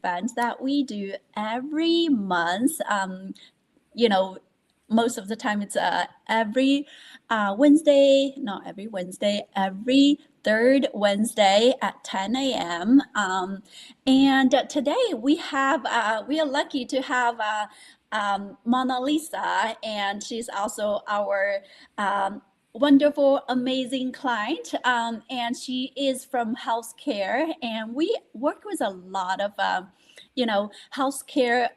event that we do every month. You know, most of the time it's every Wednesday, not every Wednesday, every third Wednesday at 10 a.m. And today we are lucky to have Mona Lisa, and she's also our wonderful, amazing client. And she is from healthcare, and we work with a lot of, healthcare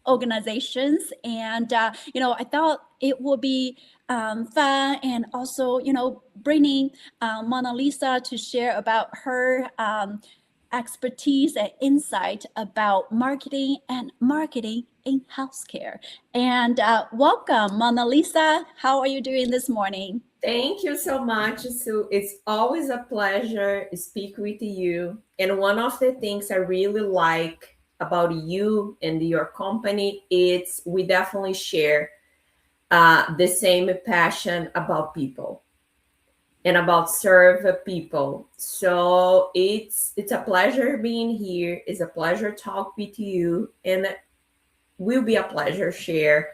organizations. And I thought it would be fun, and also bringing Mona Lisa to share about her expertise and insight about marketing in healthcare. And welcome, Mona Lisa. How are you doing this morning? Thank you so much, Sue. It's always a pleasure to speak with you. And one of the things I really like about you and your company is we definitely share the same passion about people and about serve people. So it's a pleasure being here. It's a pleasure talk with you, and will be a pleasure share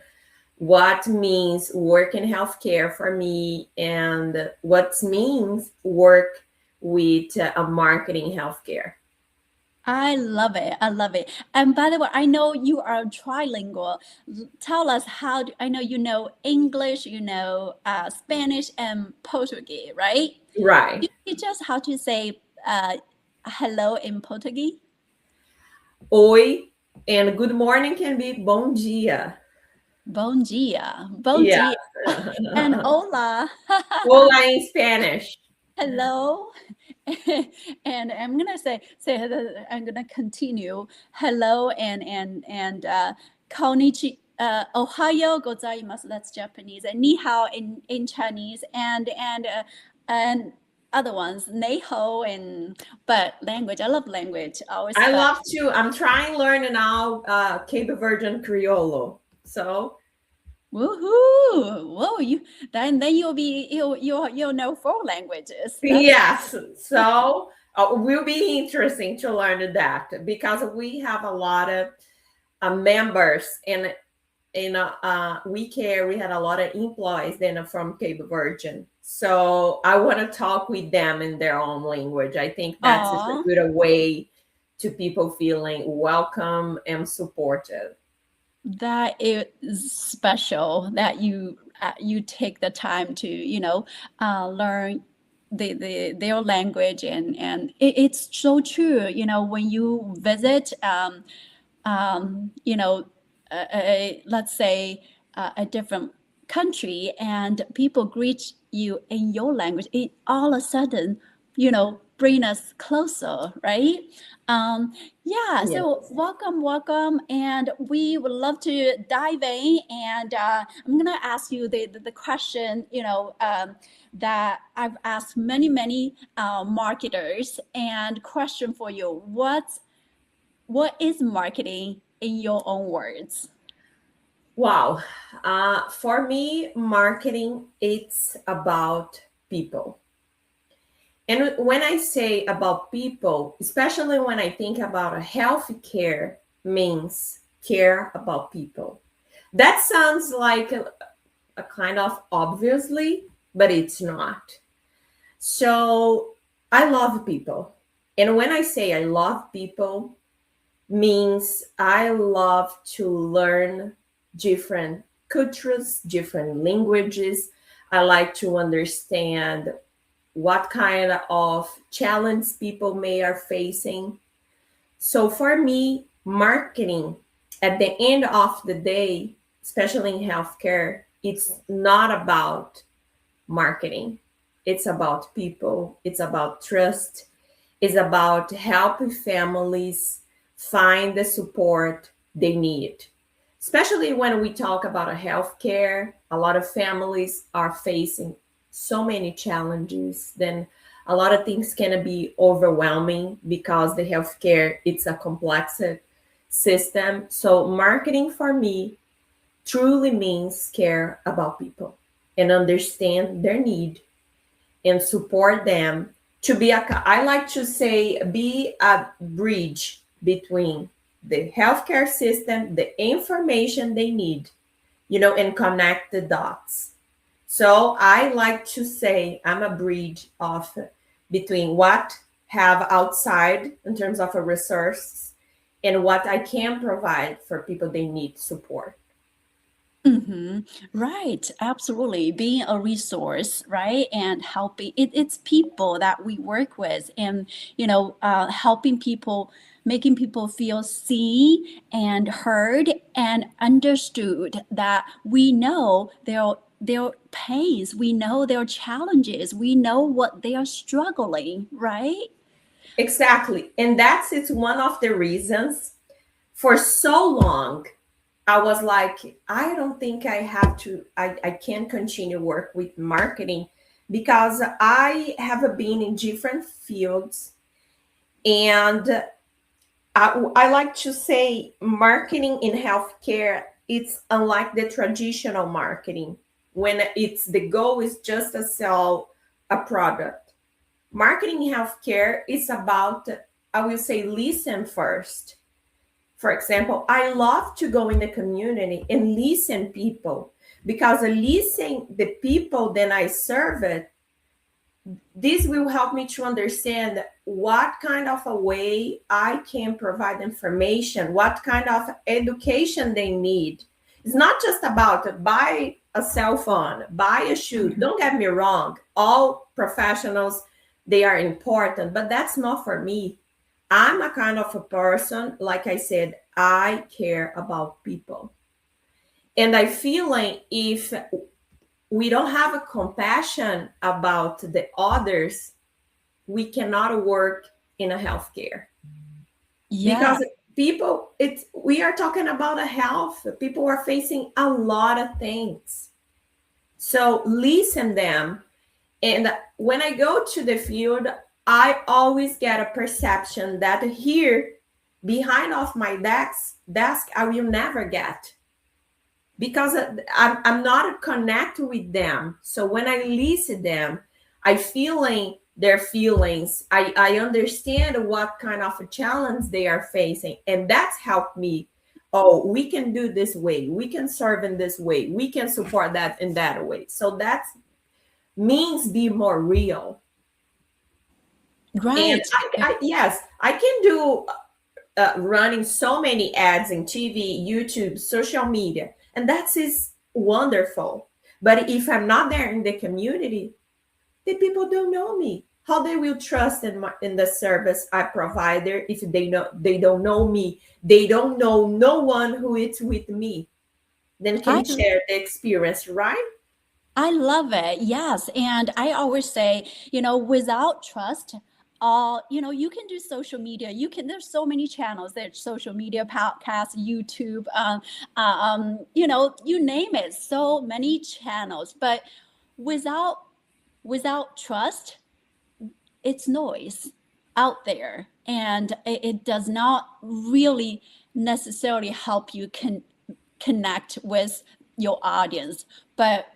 what means work in healthcare for me and what means work with a marketing healthcare. I love it. I love it. And by the way, I know you are trilingual. Tell us I know you know English, Spanish and Portuguese, right? Right. You teach us how to say hello in Portuguese? Oi and good morning can be bom dia. Bom dia. Bom Yeah. dia. And hola. Hola in Spanish. Hello. And I'm gonna I'm gonna continue. Hello and konnichi, Ohayo gozaimasu. That's Japanese, and ni hao in Chinese, and other ones, neho, and but language. I love language. Always I fun. love to. I'm trying learning now Cape Verdean Criollo. So Woohoo! Whoa, then you'll know four languages. That's yes, so will be interesting to learn that because we have a lot of members in WeCare. We had a lot of employees then from Cape Verdean. So I want to talk with them in their own language. I think that's a all. good way to people feeling welcome and supported. That is special that you take the time to learn their language, and it's so true. When you visit um, you know let's say a different country, and people greet you in your language, it all of a sudden bring us closer, right? Yeah, Yes. so welcome, and we would love to dive in. And I'm gonna ask you the question, that I've asked many marketers. And question for you: what is marketing in your own words? Wow. For me, marketing, it's about people. And when I say about people, especially when I think about a healthcare means care about people. That sounds like a kind of obviously, but it's not. So I love people. And when I say I love people, means I love to learn different cultures, different languages. I like to understand what kind of challenge people may are facing. So for me, marketing at the end of the day, especially in healthcare, it's not about marketing. It's about people. It's about trust. It's about helping families find the support they need. Especially when we talk about a healthcare, a lot of families are facing so many challenges. Then a lot of things can be overwhelming because the healthcare it's a complex system. So marketing for me truly means care about people and understand their need and support them to be a, I like to say, be a bridge between the healthcare system, the information they need, and connect the dots. So I like to say I'm a bridge of between what have outside in terms of a resource and what I can provide for people they need support. Mm-hmm. Right, absolutely. Being a resource, right, and helping it's people that we work with, and helping people, making people feel seen and heard and understood. That we know their pains, we know their challenges, we know what they are struggling, right? Exactly. And that's it's one of the reasons for so long I was like, I don't think I have to, I can continue work with marketing because I have been in different fields. And I like to say marketing in healthcare, it's unlike the traditional marketing when it's the goal is just to sell a product. Marketing in healthcare is about, I will say, listen first. For example, I love to go in the community and listen people because listen the people then I serve it, this will help me to understand what kind of a way I can provide information, what kind of education they need. It's not just about buy a cell phone, buy a shoe. Mhm. Don't get me wrong, all professionals, they are important, but that's not for me. I'm a kind of a person, like I said, I care about people. And I feel like if we don't have a compassion about the others, we cannot work in a healthcare Yeah. because people, it's we are talking about a health. People are facing a lot of things. So listen them. And when I go to the field, I always get a perception that here behind of my desk I will never get because I'm not connected with them. So when I listen them, I feeling their feelings. I understand what kind of a challenge they are facing, and that's helped me. Oh, we can do this way. We can serve in this way. We can support that in that way. So that means be more real. And Right. yes, I can do running so many ads in TV, YouTube, social media, and that is wonderful. But if I'm not there in the community, the people don't know me. How they will trust in the service I provide there if they don't know me, they don't know no one who is with me, then I can share the experience, right? I love it. Yes. And I always say, without trust, you can do social media. There's so many channels. There's social media, podcasts, YouTube, you name it. So many channels. But without without trust, it's noise out there, and it does not really necessarily help you connect with your audience. But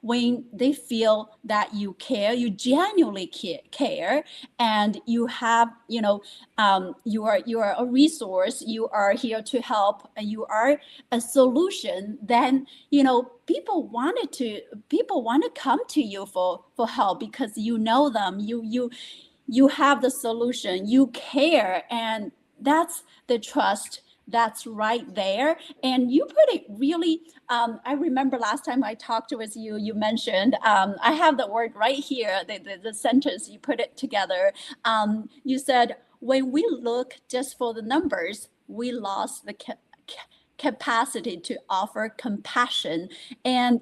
when they feel that you care, you genuinely care, and you have, you are a resource, you are here to help, and you are a solution, then people want to come to you for help, because you know them, you have the solution, you care, and that's the trust that's right there. And you put it really, I remember last time I talked with you, you mentioned, I have the word right here, the sentence, you put it together. You said, when we look just for the numbers, we lost the capacity to offer compassion. And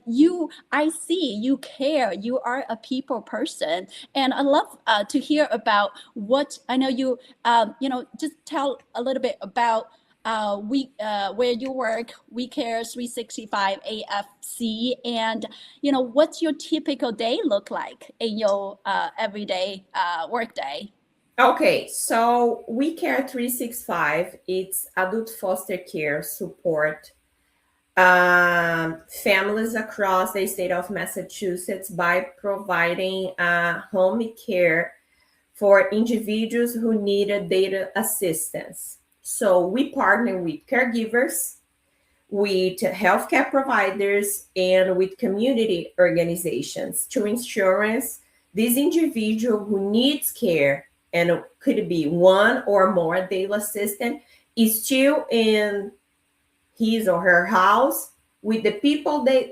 I see you care, you are a people person. And I love to hear about what I know you, just tell a little bit about where you work, WeCare 365 AFC, and what's your typical day look like in your everyday work day? Okay, so We Care 365, it's adult foster care support families across the state of Massachusetts by providing home care for individuals who needed data assistance. So we partner with caregivers, with healthcare providers, and with community organizations to ensure this individual who needs care, and it could be one or more daily assistant, is still in his or her house with the people they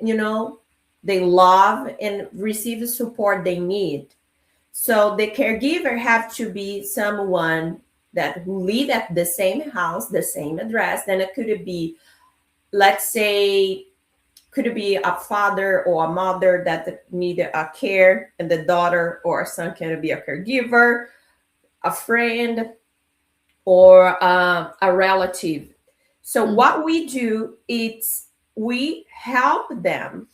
love and receive the support they need. So the caregiver have to be someone that who live at the same house, the same address. Then it could be, let's say, could be a father or a mother that need a care, and the daughter or son can be a caregiver, a friend, or a relative. So what we do is we help them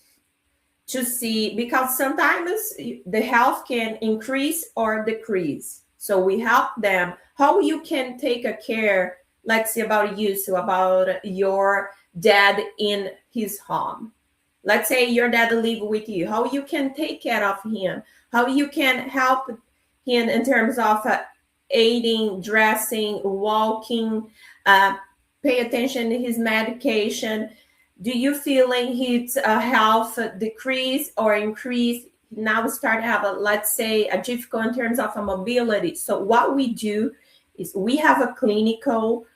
to see, because sometimes the health can increase or decrease. So we help them how you can take a care, let's say about you, so about your dad in his home. Let's say your dad live with you, how you can take care of him, how you can help him in terms of aiding, dressing, walking, uh, pay attention to his medication. Do you feeling his health decrease or increase? Now start to have a, let's say, a difficult in terms of a mobility. So what we do is we have a clinical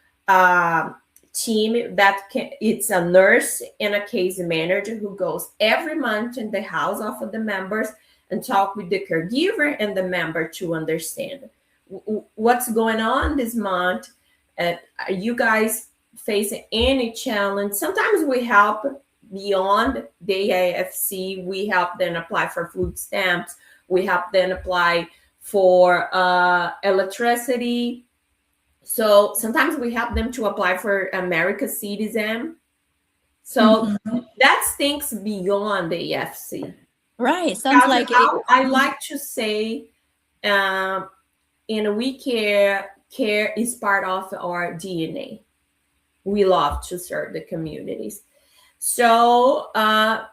team that it's a nurse and a case manager who goes every month in the house of the members and talk with the caregiver and the member to understand what's going on this month. Are you guys facing any challenge? Sometimes we help beyond the AFC. We help them apply for food stamps. We help them apply for electricity. So sometimes we help them to apply for America's citizen. So that's things beyond the AFC. Right. Sounds Because like it. I like to say, in WeCare, care is part of our DNA. We love to serve the communities. So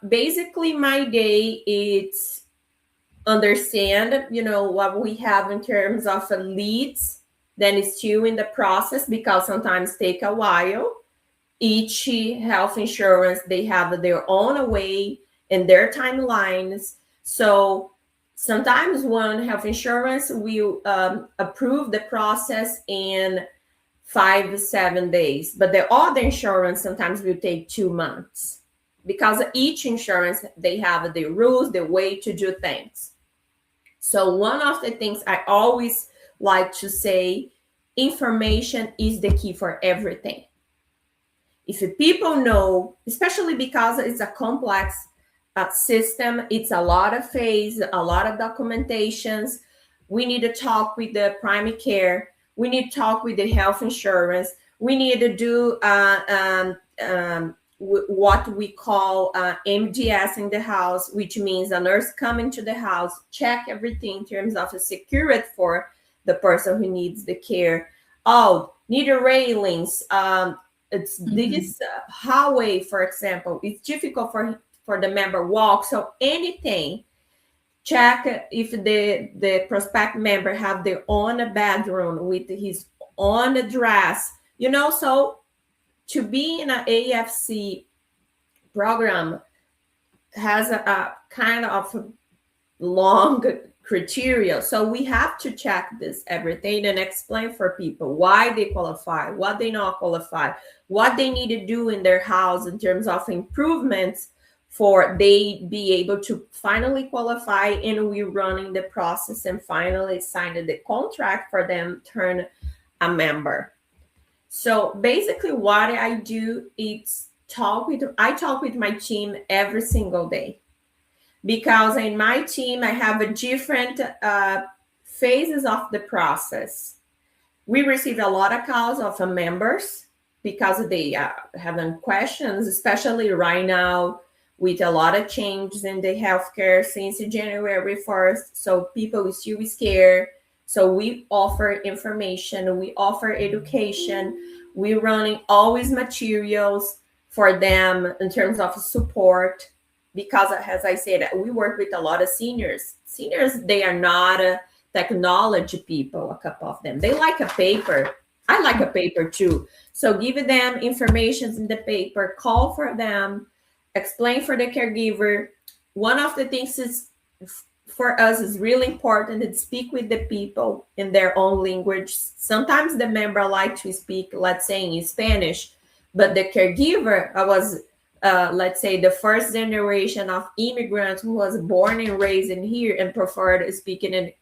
basically my day is understand, what we have in terms of leads, then it's still in the process because sometimes take a while. Each health insurance, they have their own way and their timelines. So sometimes one health insurance will approve the process in 5 to 7 days, but the other insurance sometimes will take 2 months because each insurance, they have the rules, the way to do things. So one of the things I always like to say, information is the key for everything. If people know, especially because it's a complex system, it's a lot of phase, a lot of documentations. We need to talk with the primary care. We need to talk with the health insurance. We need to do what we call MDS in the house, which means a nurse coming to the house, check everything in terms of security for the person who needs the care. Oh, need a railings. It's this hallway, for example, it's difficult for the member walk. So anything, check if the prospect member have their own bedroom with his own address. So to be in an AFC program has a kind of long criteria. So we have to check this everything and explain for people why they qualify, what they not qualify, what they need to do in their house in terms of improvements for they be able to finally qualify, and we're running the process and finally sign the contract for them turn a member. So basically what I do is I talk with my team every single day, because in my team I have a different phases of the process. We receive a lot of calls of members because they have questions, especially right now with a lot of changes in the healthcare since January 1st. So people are still scared. So we offer information, we offer education, we're running always materials for them in terms of support. Because as I said, we work with a lot of seniors. Seniors, they are not technology people, a couple of them. They like a paper. I like a paper too. So give them information in the paper, call for them, explain for the caregiver. One of the things is for us is really important to speak with the people in their own language. Sometimes the member like to speak, let's say in Spanish, but the caregiver, I was, let's say, the first generation of immigrants who was born and raised in here and preferred speaking in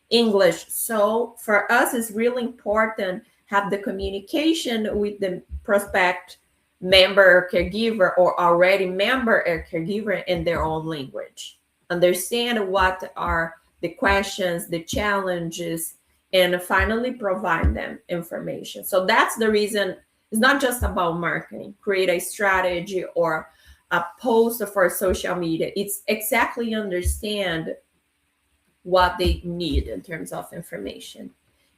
English. So for us, it's really important have the communication with the prospect member or caregiver or already member or caregiver in their own language. Understand what are the questions, the challenges, and finally provide them information. So that's the reason it's not just about marketing, create a strategy or a post for social media. It's exactly understand what they need in terms of information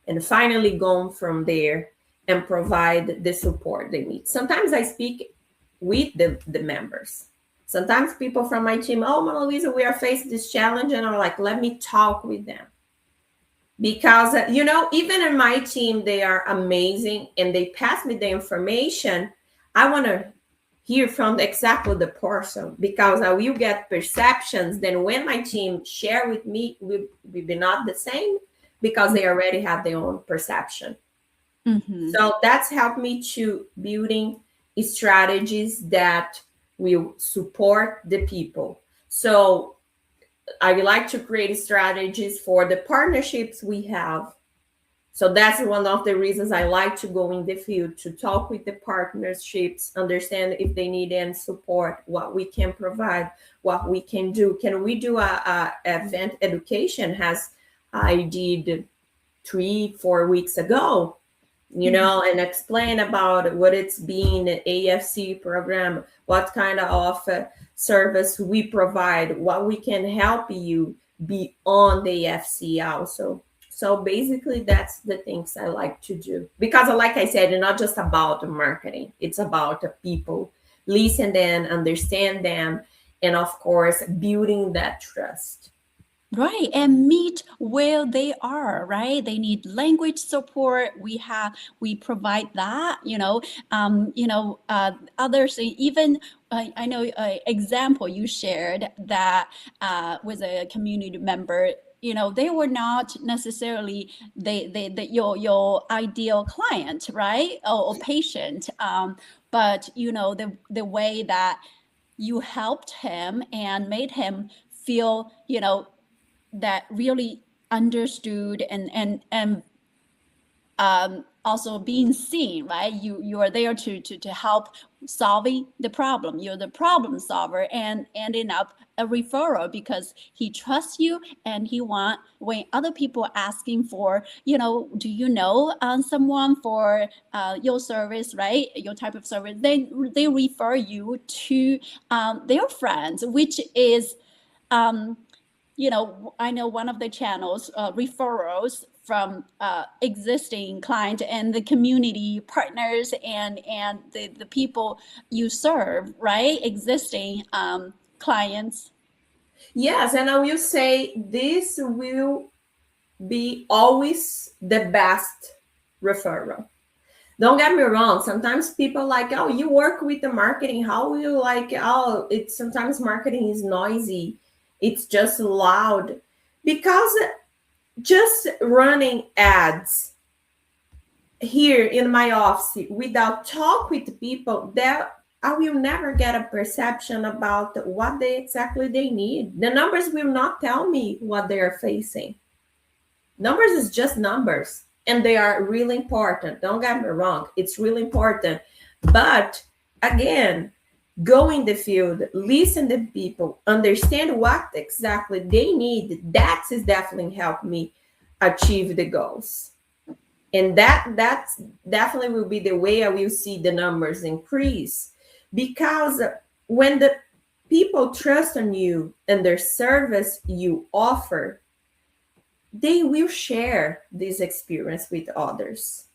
and finally going from there and provide the support they need. Sometimes I speak with the members. Sometimes people from my team, oh, Monnalisa, we are facing this challenge, and I'm like, let me talk with them. Because, even in my team, they are amazing and they pass me the information. I want to hear from exactly the person because I will get perceptions. Then when my team share with me, we be not the same because they already have their own perception. Mm-hmm. So that's helped me to building strategies that will support the people. So I like to create strategies for the partnerships we have. So that's one of the reasons I like to go in the field to talk with the partnerships, understand if they need any support, what we can provide, what we can do. Can we do a event education as I did 3-4 weeks ago, and explain about what it's being an AFC program, what kind of service we provide, what we can help you be on the AFC also. So basically, that's the things I like to do because, like I said, it's not just about marketing; it's about the people, listen them, understand them, and of course, building that trust. Right, and meet where they are, right? They need language support. We provide that, others even I know example you shared that with a community member. They were not necessarily your ideal client, right? Or patient. But the way that you helped him and made him feel, that really understood and also being seen, right? You are there to help solving the problem. You're the problem solver and ending up a referral because he trusts you and he want when other people asking for, do you know someone for your service, right? Your type of service, they refer you to their friends, which is I know one of the channels, referrals from existing client and the community partners and the people you serve, right? Existing clients. Yes, and I will say this will be always the best referral. Don't get me wrong. Sometimes people like, oh, you work with the marketing. How will you like, oh, it's sometimes marketing is noisy. It's just loud. Because just running ads here in my office without talk with people, that I will never get a perception about what they exactly they need. The numbers will not tell me what they are facing. Numbers is just numbers and they are really important. Don't get me wrong, it's really important. But again, go in the field, listen to people, understand what exactly they need. That is definitely helped me achieve the goals. And that's definitely will be the way I will see the numbers increase. Because when the people trust on you and their service you offer, they will share this experience with others.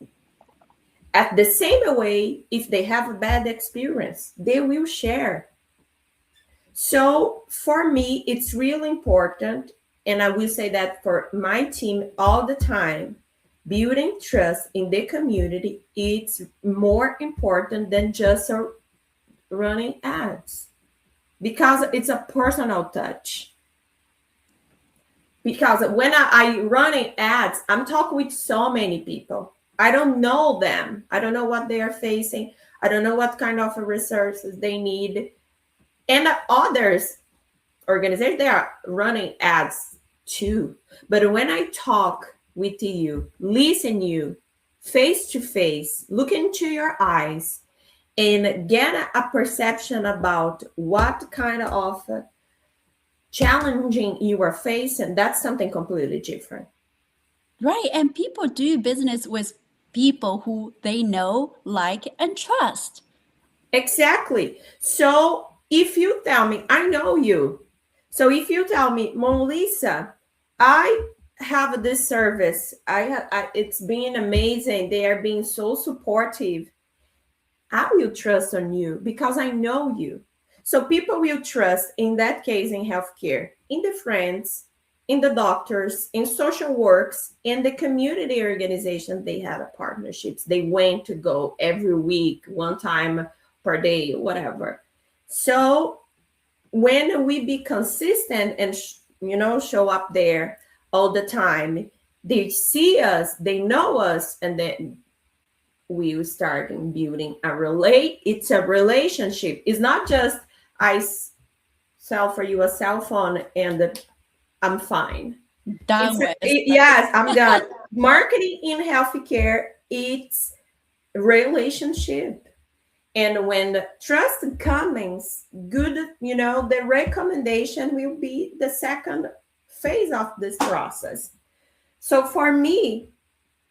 At the same way, if they have a bad experience, they will share. So for me, it's really important. And I will say that for my team all the time, Building trust in the community, it's more important than just running ads because it's a personal touch. Because when I running ads, I'm talking with so many people. I don't know them. I don't know what they are facing. I don't know what kind of resources they need. And others organizations, they are running ads too. But when I talk with you, listen you face to face, look into your eyes, and get a perception about what kind of challenging you are facing, that's something completely different. Right. And people do business with people who they know, like, and trust. Exactly. So if you tell me, I know you. So if you tell me, Monnalisa, I have this service. It's been amazing. They are being so supportive. I will trust on you because I know you. So people will trust in that case in healthcare, in the friends, in the doctors, in social works, in the community organizations. They have partnerships. They went to go every week, one time per day, whatever. So when we be consistent and show up there all the time, they see us, they know us, and then we will start building it's a relationship. It's not just I sell for you a cell phone and I'm fine. Done with. Yes, I'm done. Marketing in healthcare, it's relationship. And when trust comes, good, the recommendation will be the second phase of this process. So for me,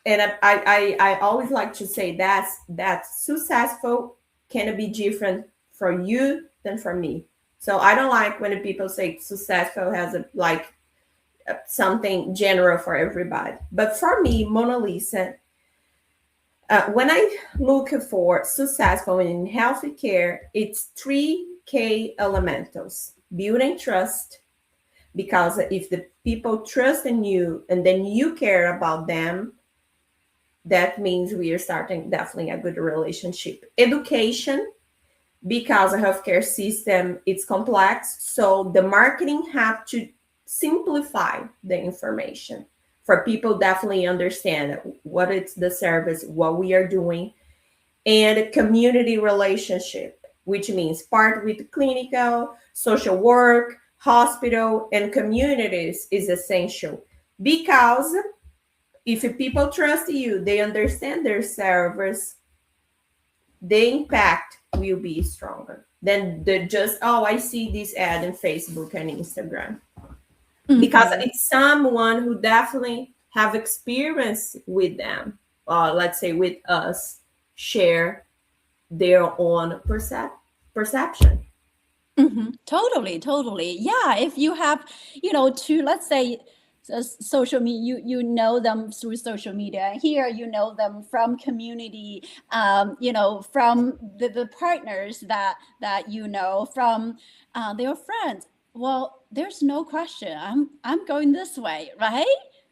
and I always like to say that successful can be different for you than for me. So I don't like when people say successful has something general for everybody. But for me, Monnalisa, when I look for successful in healthcare, it's 3K elementals: building trust, because if the people trust in you and then you care about them, that means we are starting definitely a good relationship. Education, because a healthcare system it's complex, so the marketing have to simplify the information for people definitely understand what is the service, what we are doing. And community relationship, which means part with clinical, social work, hospital, and communities is essential, because if people trust you, they understand their service, the impact will be stronger than the just, oh, I see this ad in Facebook and Instagram. Because Mhm. it's someone who definitely have experience with them, let's say with us, share their own perception. Totally, totally. Yeah, if you have, to, let's say, social media, you know them through social media. Here, you know them from community, from the partners that from their friends. Well, there's no question. I'm going this way, right?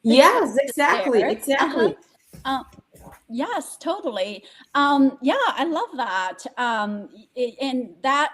The trust Yes, is exactly, there. Uh-huh. exactly. Uh, Yes, totally. Yeah, I love that. And that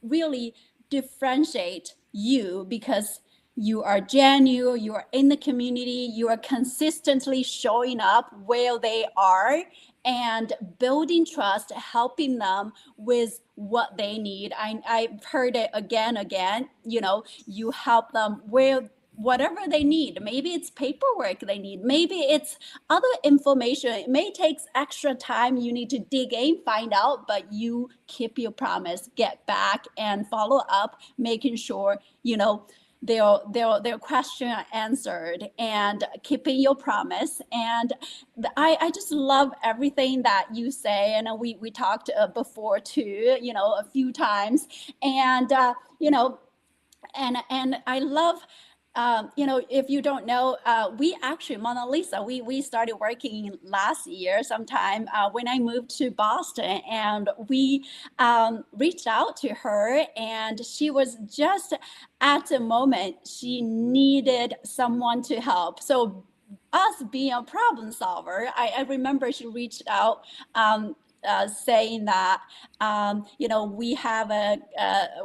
really differentiate you because you are genuine, you are in the community, you are consistently showing up where they are and building trust, helping them with what they need. I've heard it again, you help them where whatever they need. Maybe it's paperwork they need, maybe it's other information. It may take extra time, you need to dig in, find out, but you keep your promise, get back and follow up, making sure their question are answered and keeping your promise. And I just love everything that you say, and we talked before too, a few times. And and I love, if you don't know, we actually, Monnalisa, we started working last year sometime when I moved to Boston, and we reached out to her, and she was just at the moment she needed someone to help. So us being a problem solver. I remember she reached out, saying that, we have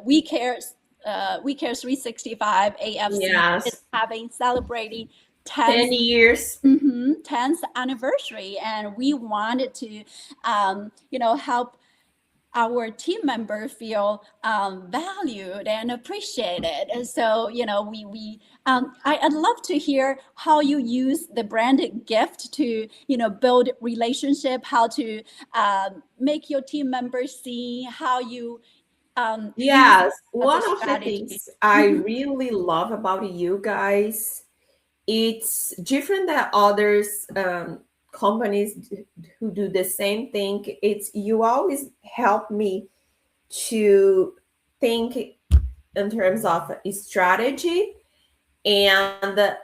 WeCare 365 AFC is Yes. having celebrating 10 10th. years. 10th anniversary, and we wanted to help our team member feel valued and appreciated. And so, I'd love to hear how you use the branded gift to, build relationship, how to make your team members see how you use Yes. as a One of the strategy. things I Mhm. really love about you guys, it's different than others companies who do the same thing. It's you always help me to think in terms of a strategy. And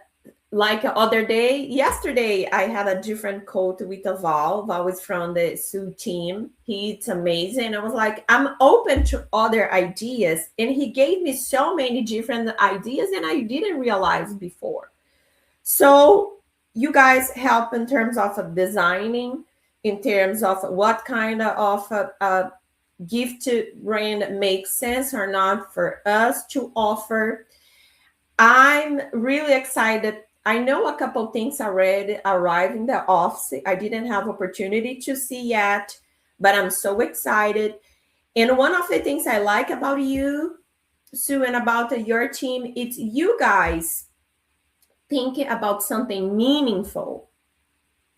like other day, yesterday, I had a different quote with a Val is from the Sue team. He's amazing. I was like, I'm open to other ideas. And he gave me so many different ideas and I didn't realize before. So you guys help in terms of designing, in terms of what kind of gift brand makes sense or not for us to offer. I'm really excited. I know a couple things already arrived in the office. I didn't have opportunity to see yet, but I'm so excited. And one of the things I like about you, Sue, and about your team, it's you guys thinking about something meaningful,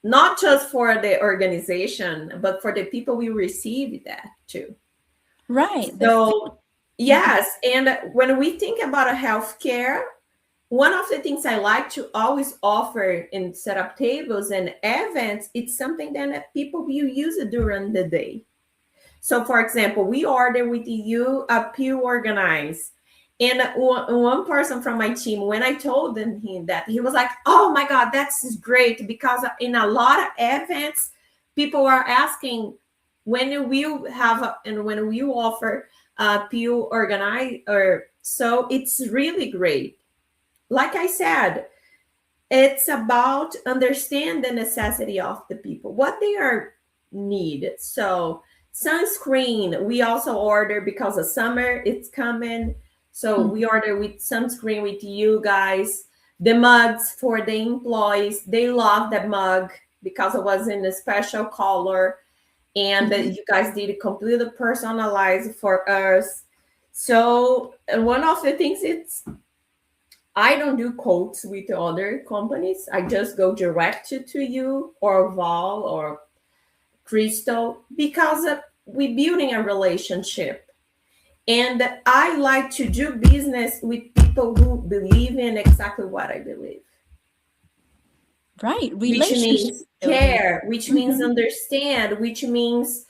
not just for the organization, but for the people we receive that to. Right. So, Mhm. yes. And when we think about a healthcare, one of the things I like to always offer in set up tables and events, it's something that people will use it during the day. So, for example, we order with you a pew organize. And one person from my team, when I told him that, he was like, "Oh my God, that's great!" Because in a lot of events, people are asking when we have and when we offer a pew organize, or so it's really great. Like I said, it's about understand the necessity of the people, what they are need. So sunscreen, we also order because of summer, it's coming. So we order with sunscreen with you guys. The mugs for the employees, they love the mug because it was in a special color. And Mhm. you guys did it completely personalized for us. So and one of the things it's I don't do quotes with other companies. I just go direct to you or Val or Crystal because we're building a relationship. And I like to do business with people who believe in exactly what I believe, Right. which Relationship means building. care, which means Mhm. understand, which means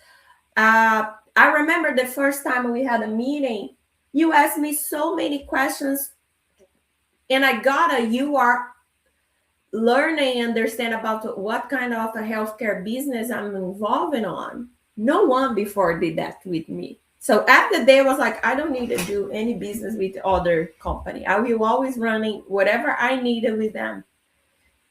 I remember the first time we had a meeting, you asked me so many questions and I got a you are learning and understand about what kind of a healthcare business I'm involved on. No one before did that with me. So after they was like, I don't need to do any business with other company. I will always running whatever I needed with them.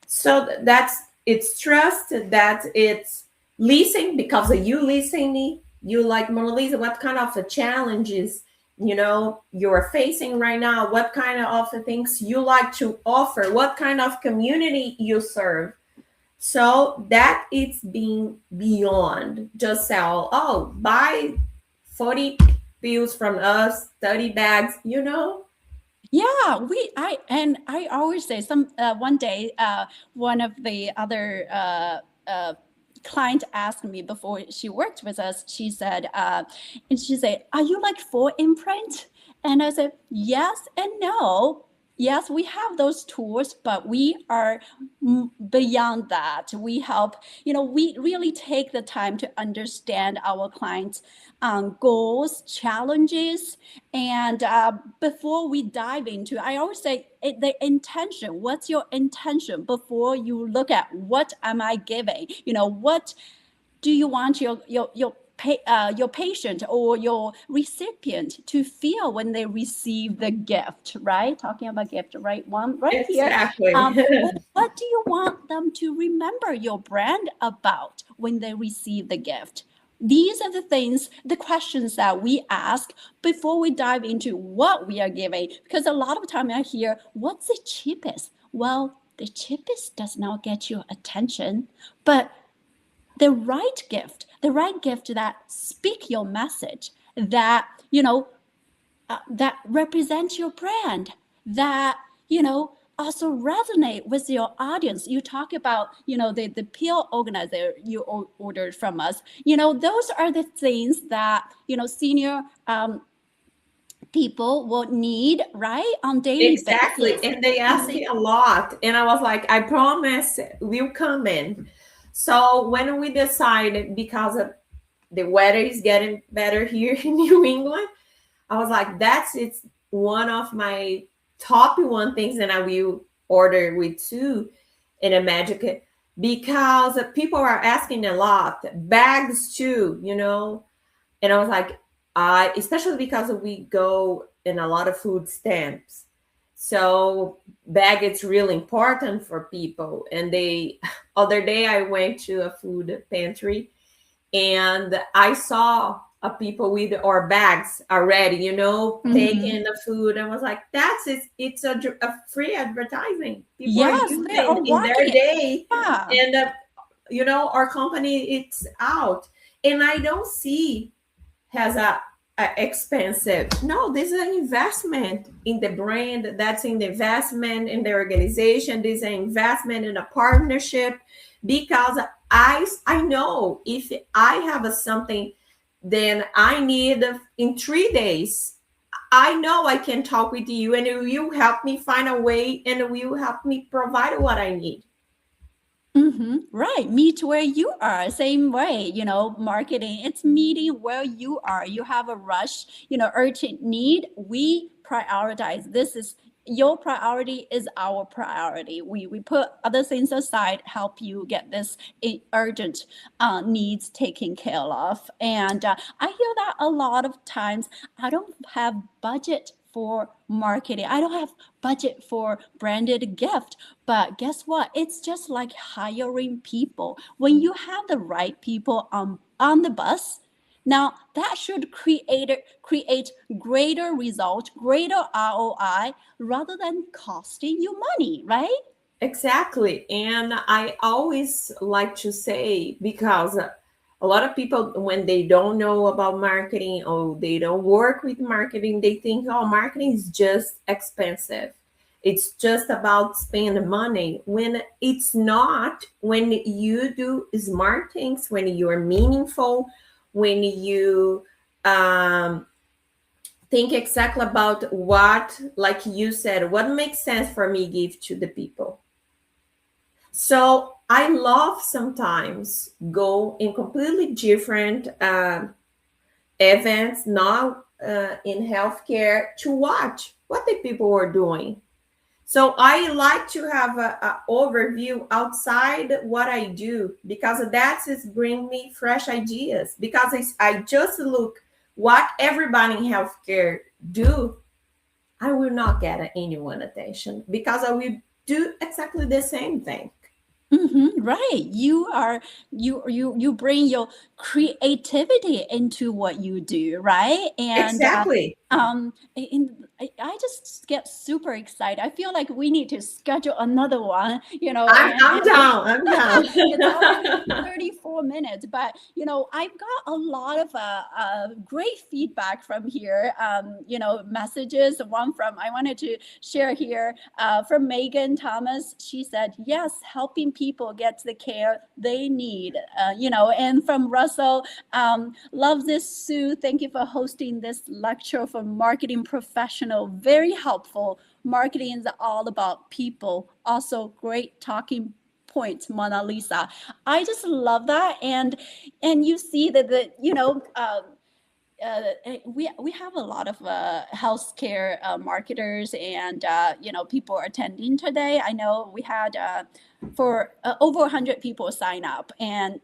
So that's it's trust, that it's leasing because of you leasing me. You like Monnalisa, what kind of challenges you're facing right now? What kind of things you like to offer? What kind of community you serve? So that it's being beyond just sell. Oh, buy 40 pills from us, 30 bags. Yeah, I always say one day, one of the other client asked me before she worked with us. She said, "Are you like for imprint?" And I said, "Yes and no." Yes, we have those tools, but we are beyond that. We help, we really take the time to understand our clients' goals, challenges, and before we dive into, I always say the intention. What's your intention before you look at what am I giving? What do you want your patient or your recipient to feel when they receive the gift, right? Talking about gift, right? One right here. Exactly. What do you want them to remember your brand about when they receive the gift? These are the things, the questions that we ask before we dive into what we are giving. Because a lot of time I hear, what's the cheapest? Well, the cheapest does not get your attention, but the right gift that speak your message, that, that represent your brand, that, also resonate with your audience. You talk about, the pill organizer you ordered from us. Those are the things that, senior people will need, right, on daily Exactly. basis. And they And ask they, me a lot. And I was like, I promise we'll come in. So when we decided, because of the weather is getting better here in New England, I was like, it's one of my top one things that I will order with too in a magic, because people are asking a lot. Bags too, And I was like, I especially because we go in a lot of food stamps. So bag it's really important for people. And they other day I went to a food pantry and I saw people with our bags already, Mhm. taking the food. I was like, it's a free advertising. People are Yes, they are using in their working. day, Yeah. and our company it's out, and I don't see has a expensive. No, this is an investment in the brand. That's an investment in the organization. This is an investment in a partnership, because I know if I have something, then I need in 3 days. I know I can talk with you, and you help me find a way, and you help me provide what I need. Right. Meet where you are. Same way, marketing, it's meeting where you are. You have a rush, urgent need. We prioritize. This is your priority is our priority. We put other things aside, help you get this urgent needs taken care of. And I hear that a lot of times. I don't have budget for marketing. I don't have budget for branded gift. But guess what? It's just like hiring people. When you have the right people on the bus, now that should create greater result, greater ROI rather than costing you money, right? Exactly. And I always like to say, because a lot of people, when they don't know about marketing or they don't work with marketing, they think, oh, marketing is just expensive. It's just about spending money, when it's not. When you do smart things, when you're meaningful, when you um, think exactly about what, like you said, what makes sense for me give to the people. So I love sometimes go in completely different events, not in healthcare, to watch what the people are doing. So I like to have a overview outside what I do, because that is bring me fresh ideas. Because I just look what everybody in healthcare do, I will not get anyone attention, because I will do exactly the same thing. Right. You bring your creativity into what you do, right? And Exactly. I just get super excited. I feel like we need to schedule another one, I'm and down. I'm down. it's already 34 minutes, but I've got a lot of great feedback from here. Messages. One from I wanted to share here from Megan Thomas. She said, "Yes, helping people get the care they need." And from Russell, love this, Sue. Thank you for hosting this lecture for marketing professional. Very helpful. Marketing is all about people. Also, great talking point, Mona Lisa. I just love that, and you see that we have a lot of healthcare marketers and people attending today. I know we had for over 100 people sign up, and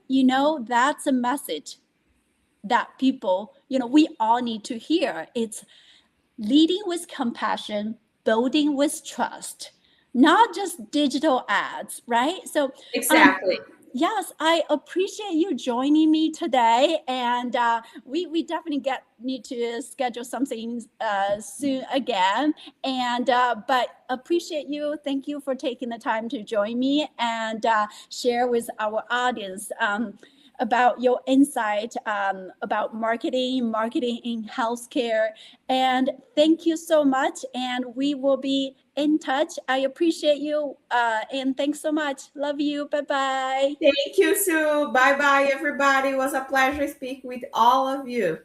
that's a message. that people, we all need to hear. It's leading with compassion, building with trust, not just digital ads, right? So, Exactly. yes, I appreciate you joining me today, and we definitely need to schedule something soon again. And but appreciate you. Thank you for taking the time to join me and share with our audience. About your insight about marketing in healthcare. And thank you so much. And we will be in touch. I appreciate you. And thanks so much. Love you. Bye bye. Thank you, Sue. Bye bye, everybody. It was a pleasure speaking with all of you.